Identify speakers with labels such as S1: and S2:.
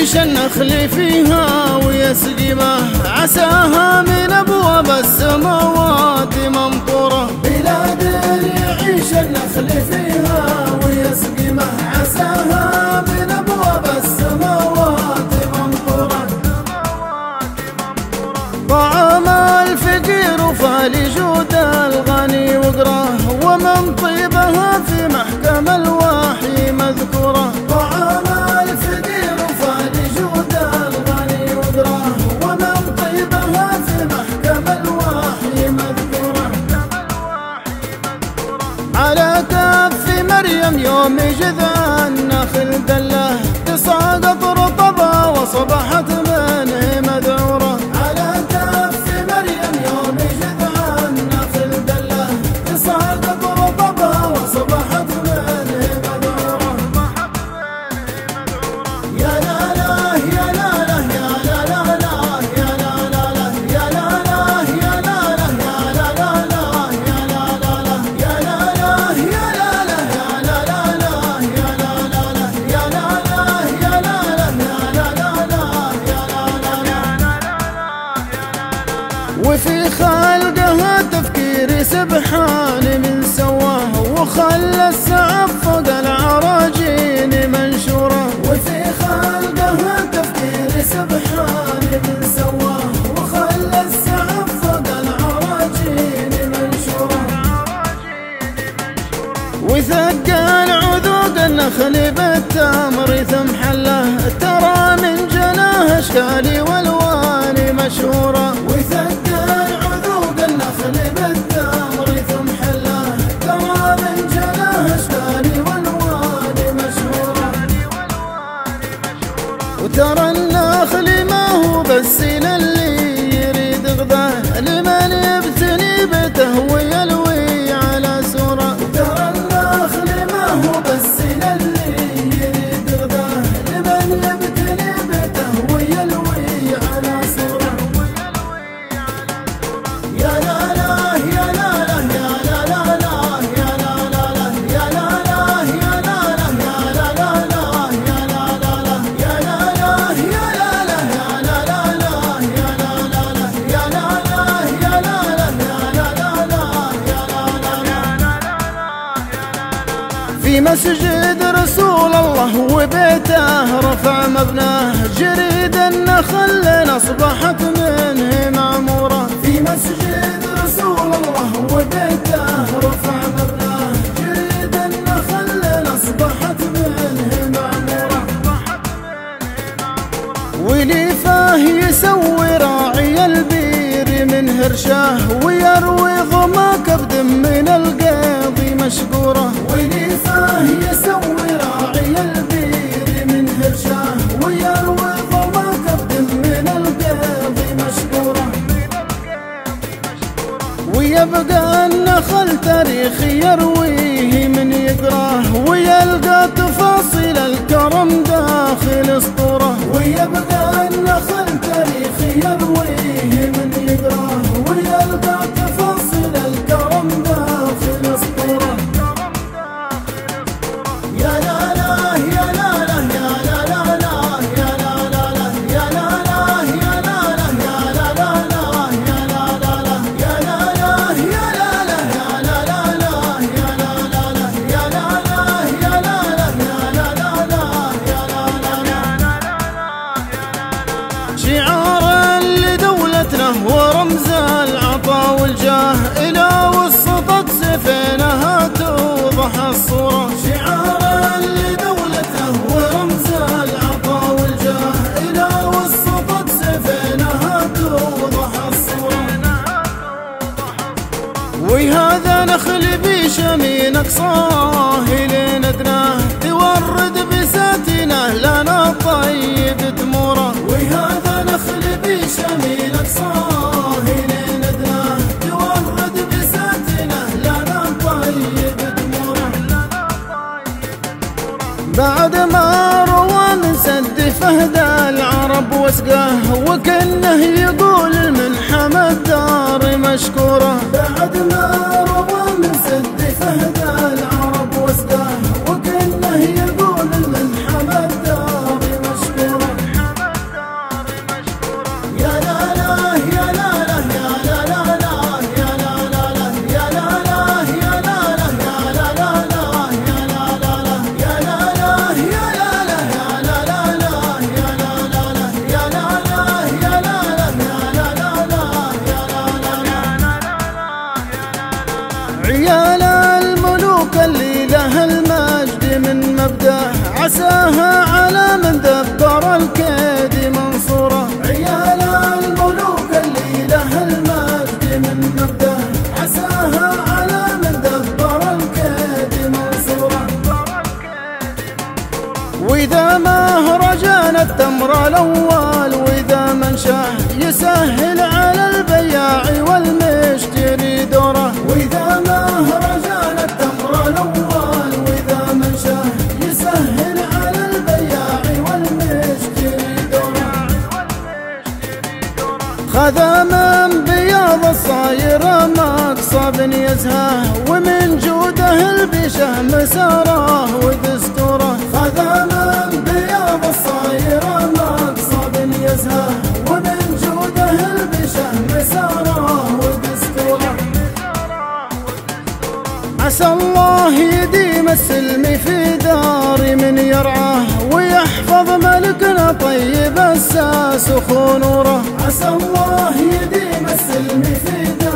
S1: يعيش النخل فيها ويسقي ماء عساها من أبواب السماوات ممطورة.
S2: بلاد يعيش النخل فيها ويسقي ماء عساها من أبواب السماوات ممطورة.
S1: طعام الفقير وفالجود الغني وقراه ومن طيبها في محكم الوحي مذكورة.
S2: طعام الفقير وفالجود الغني وقراه ومن طيبها في محكم الوحي مذكورة.
S1: على كف مريم يوم جذع النخل دله تساقط رطبها وصبحت منه مذعورة.
S2: على كف مريم يوم جذع النخل دله تساقط رطبها وصبحت منه مذعورة. يا لا لا يا لا لا يا لا لا لا يا لا لا لا يا لا لا يا لا لا يا لا لا لا يا لا لا لا يا لا لا يا لا لا يا لا لا لا يا لا لا لا يا لا لا يا لا لا يا لا لا لا يا لا لا.
S1: وفي خلقها تفكير سبحان من سواه وخلى السعب فوق العراجين منشورة.
S2: وفي خلقها تفكير سبحان من سواه وخلى السعب فوق العراجين منشورة.
S1: وثقل عذوق النخل بالتمر ثم حله ترى من جناه اشكالي والوان مشهورة.
S2: وثقل عذوق النخل بالتمر ثم حله ترى من جناه اشكالي والوان مشهورة.
S1: وترى النخل ما هو بس اللي يريد غذاه لمن يبتني بته ويلوي على سوره.
S2: ترى النخل ما هو بس للي يريد غذاه لمن يبتلي بته ويلوي على سوره. يا لا لا يا لا لا يا لا لا لا يا لا لا لا يا لا لا يا لا لا يا لا لا لا يا لا لا لا يا لا لا يا لا لا يا لا لا لا يا لا لا لا يا لا لا يا لا لا يا لا لا لا يا لا لا.
S1: في مسجد رسول الله وبيته رفع مبناه جريد النخل أصبحت منه معمورة.
S2: في مسجد رسول الله وبيته رفع مبناه جريد النخل أصبحت منه معمورة.
S1: وليفاه يسوي راعي البير من هرشاه ويروي ظما كبد من القاضي مشكورة.
S2: وليفاه يسوي راعي البير من هرشاه ويروي ظما كبد من القاضي مشكورة.
S1: ويبقى النخل تاريخ يرويه من يقراه ويلقى تفاصيل الكرم داخل اسطوره.
S2: ويبقى النخل تاريخ يرويه من يقراه ويلقى تفاصيل الكرم داخل اسطوره. يا لا لا يا لا لا يا لا لا لا يا لا لا لا يا لا لا يا لا لا يا لا لا لا يا لا لا لا يا لا لا يا لا لا يا لا لا لا يا لا لا لا يا لا لا يا لا لا يا لا لا لا يا لا لا.
S1: شعارا لدولتنا ورمز العطاء والجاه إلى وسطت سفينها توضح الصورة.
S2: شعارا لدولته ورمز العطاء والجاه إلى وسطت سفينها توضح الصورة.
S1: وهذا نخل بشمين أقصاه لين أدناه تورد بساتينه لنا طيب تموره.
S2: وهذا نخل بشمين أقصاه لين أدناه تورد بساتينه لنا طيب تموره.
S1: بعد ما روى من سد فهد العرب وسقاه وكأنه يقول المنحم الدار مشكورة.
S2: بعد ما روى من سد فهد العرب وسقاه وكأنه يقول المنحم الدار مشكورة.
S1: عيال الملوك اللي له المجد من مبدأ عساها على من دبر الكيد منصورة.
S2: عيال الملوك اللي له المجد من مبدأ عساها على من دبر الكيد منصورة.
S1: وإذا مهرجان التمر الأول وإذا منشاه يسهل على البياع والمشتري دوره.
S2: وإذا مهرجان التمر الأول وإذا منشاه يسهل على البياع والمشتري دوره.
S1: خذا من بياض الصاير مقصب يزهاه ومن جوده البشه مساره ودستوره.
S2: خذا من بياض الصاير مقصب يزهاه ومن جوده البشه مساره ودستوره.
S1: عسى الله يديم السلم في دار من يرعاه ويحفظ ملكنا طيب الساس ونوره.
S2: عسى الله يديم السلم في دار